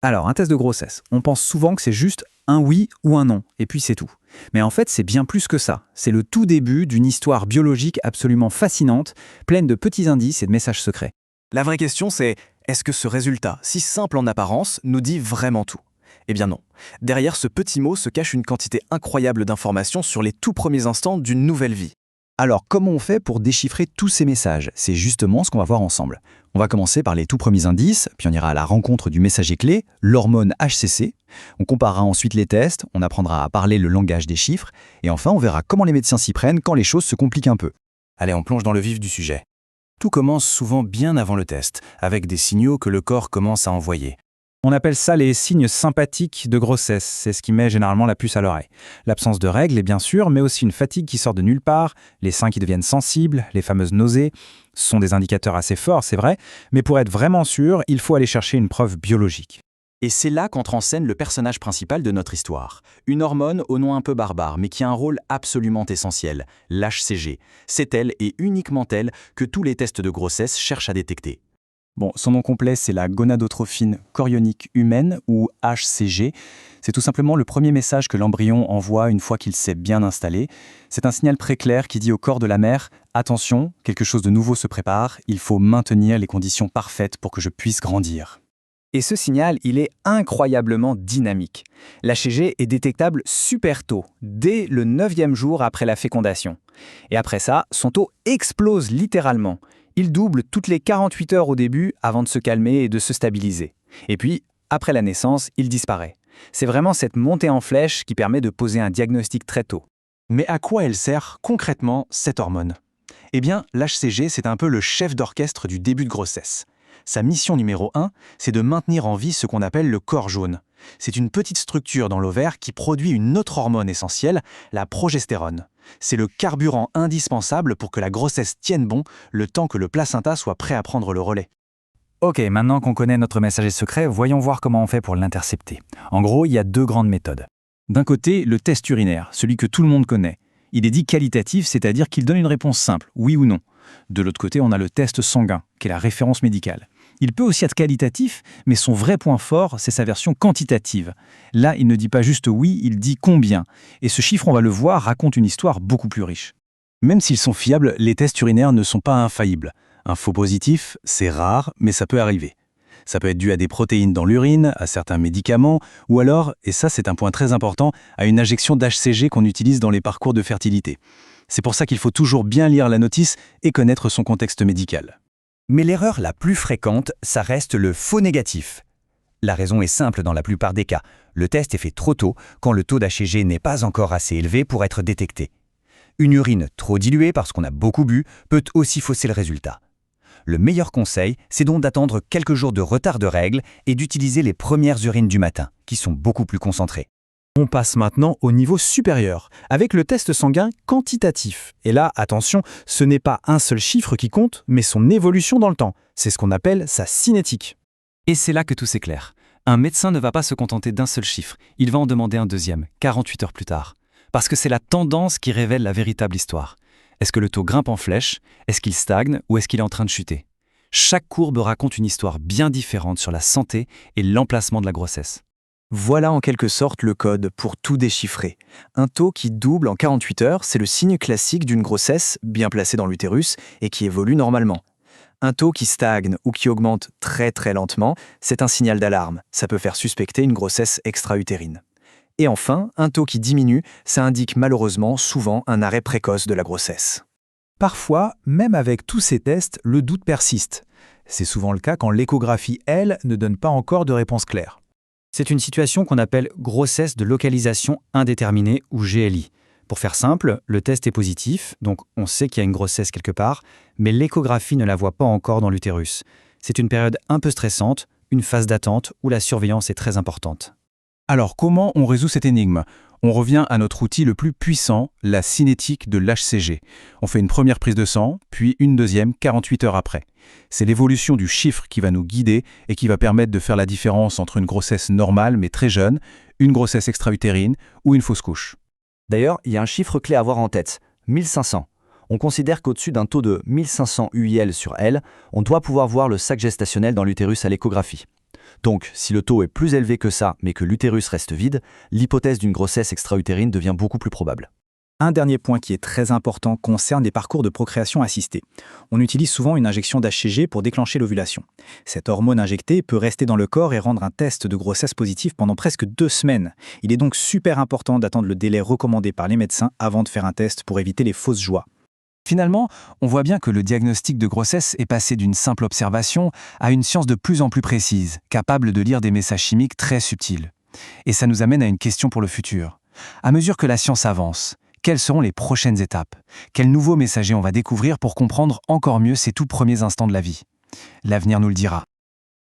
Alors, un test de grossesse, on pense souvent que c'est juste un oui ou un non, et puis c'est tout. Mais en fait, c'est bien plus que ça. C'est le tout début d'une histoire biologique absolument fascinante, pleine de petits indices et de messages secrets. La vraie question c'est, est-ce que ce résultat, si simple en apparence, nous dit vraiment tout? Eh bien non. Derrière ce petit mot se cache une quantité incroyable d'informations sur les tout premiers instants d'une nouvelle vie. Alors, comment on fait pour déchiffrer tous ces messages? C'est justement ce qu'on va voir ensemble. On va commencer par les tout premiers indices, puis on ira à la rencontre du messager clé, l'hormone HCC. On comparera ensuite les tests, on apprendra à parler le langage des chiffres, et enfin on verra comment les médecins s'y prennent quand les choses se compliquent un peu. Allez, on plonge dans le vif du sujet. Tout commence souvent bien avant le test, avec des signaux que le corps commence à envoyer. On appelle ça les signes sympathiques de grossesse, c'est ce qui met généralement la puce à l'oreille. L'absence de règles est bien sûr, mais aussi une fatigue qui sort de nulle part, les seins qui deviennent sensibles, les fameuses nausées. Ce sont des indicateurs assez forts, c'est vrai, mais pour être vraiment sûr, il faut aller chercher une preuve biologique. Et c'est là qu'entre en scène le personnage principal de notre histoire. Une hormone au nom un peu barbare, mais qui a un rôle absolument essentiel, l'HCG. C'est elle et uniquement elle que tous les tests de grossesse cherchent à détecter. Bon, son nom complet, c'est la gonadotrophine chorionique humaine, ou HCG. C'est tout simplement le premier message que l'embryon envoie une fois qu'il s'est bien installé. C'est un signal très clair qui dit au corps de la mère « Attention, quelque chose de nouveau se prépare, il faut maintenir les conditions parfaites pour que je puisse grandir ». Et ce signal, il est incroyablement dynamique. L'HCG est détectable super tôt, dès le 9e jour après la fécondation. Et après ça, son taux explose littéralement. Il double toutes les 48 heures au début avant de se calmer et de se stabiliser. Et puis, après la naissance, il disparaît. C'est vraiment cette montée en flèche qui permet de poser un diagnostic très tôt. Mais à quoi elle sert concrètement cette hormone? Eh bien, l'HCG, c'est un peu le chef d'orchestre du début de grossesse. Sa mission numéro 1, c'est de maintenir en vie ce qu'on appelle le corps jaune. C'est une petite structure dans l'ovaire qui produit une autre hormone essentielle, la progestérone. C'est le carburant indispensable pour que la grossesse tienne bon le temps que le placenta soit prêt à prendre le relais. Ok, maintenant qu'on connaît notre messager secret, voyons voir comment on fait pour l'intercepter. En gros, il y a deux grandes méthodes. D'un côté, le test urinaire, celui que tout le monde connaît. Il est dit qualitatif, c'est-à-dire qu'il donne une réponse simple, oui ou non. De l'autre côté, on a le test sanguin, qui est la référence médicale. Il peut aussi être qualitatif, mais son vrai point fort, c'est sa version quantitative. Là, il ne dit pas juste oui, il dit combien. Et ce chiffre, on va le voir, raconte une histoire beaucoup plus riche. Même s'ils sont fiables, les tests urinaires ne sont pas infaillibles. Un faux positif, c'est rare, mais ça peut arriver. Ça peut être dû à des protéines dans l'urine, à certains médicaments, ou alors, et ça c'est un point très important, à une injection d'HCG qu'on utilise dans les parcours de fertilité. C'est pour ça qu'il faut toujours bien lire la notice et connaître son contexte médical. Mais l'erreur la plus fréquente, ça reste le faux négatif. La raison est simple dans la plupart des cas. Le test est fait trop tôt, quand le taux d'HCG n'est pas encore assez élevé pour être détecté. Une urine trop diluée parce qu'on a beaucoup bu peut aussi fausser le résultat. Le meilleur conseil, c'est donc d'attendre quelques jours de retard de règles et d'utiliser les premières urines du matin, qui sont beaucoup plus concentrées. On passe maintenant au niveau supérieur, avec le test sanguin quantitatif. Et là, attention, ce n'est pas un seul chiffre qui compte, mais son évolution dans le temps. C'est ce qu'on appelle sa cinétique. Et c'est là que tout s'éclaire. Un médecin ne va pas se contenter d'un seul chiffre, il va en demander un deuxième, 48 heures plus tard. Parce que c'est la tendance qui révèle la véritable histoire. Est-ce que le taux grimpe en flèche? Est-ce qu'il stagne ou est-ce qu'il est en train de chuter? Chaque courbe raconte une histoire bien différente sur la santé et l'emplacement de la grossesse. Voilà en quelque sorte le code pour tout déchiffrer. Un taux qui double en 48 heures, c'est le signe classique d'une grossesse bien placée dans l'utérus et qui évolue normalement. Un taux qui stagne ou qui augmente très très lentement, c'est un signal d'alarme. Ça peut faire suspecter une grossesse extra-utérine. Et enfin, un taux qui diminue, ça indique malheureusement souvent un arrêt précoce de la grossesse. Parfois, même avec tous ces tests, le doute persiste. C'est souvent le cas quand l'échographie, elle, ne donne pas encore de réponse claire. C'est une situation qu'on appelle grossesse de localisation indéterminée ou GLI. Pour faire simple, le test est positif, donc on sait qu'il y a une grossesse quelque part, mais l'échographie ne la voit pas encore dans l'utérus. C'est une période un peu stressante, une phase d'attente où la surveillance est très importante. Alors comment on résout cette énigme? On revient à notre outil le plus puissant, la cinétique de l'HCG. On fait une première prise de sang, puis une deuxième 48 heures après. C'est l'évolution du chiffre qui va nous guider et qui va permettre de faire la différence entre une grossesse normale mais très jeune, une grossesse extra-utérine ou une fausse couche. D'ailleurs, il y a un chiffre clé à avoir en tête, 1500. On considère qu'au-dessus d'un taux de 1500 UIL sur L, on doit pouvoir voir le sac gestationnel dans l'utérus à l'échographie. Donc, si le taux est plus élevé que ça, mais que l'utérus reste vide, l'hypothèse d'une grossesse extra-utérine devient beaucoup plus probable. Un dernier point qui est très important concerne les parcours de procréation assistée. On utilise souvent une injection d'HCG pour déclencher l'ovulation. Cette hormone injectée peut rester dans le corps et rendre un test de grossesse positif pendant presque 2 semaines. Il est donc super important d'attendre le délai recommandé par les médecins avant de faire un test pour éviter les fausses joies. Finalement, on voit bien que le diagnostic de grossesse est passé d'une simple observation à une science de plus en plus précise, capable de lire des messages chimiques très subtils. Et ça nous amène à une question pour le futur. À mesure que la science avance, quelles seront les prochaines étapes? Quels nouveaux messagers on va découvrir pour comprendre encore mieux ces tout premiers instants de la vie? L'avenir nous le dira.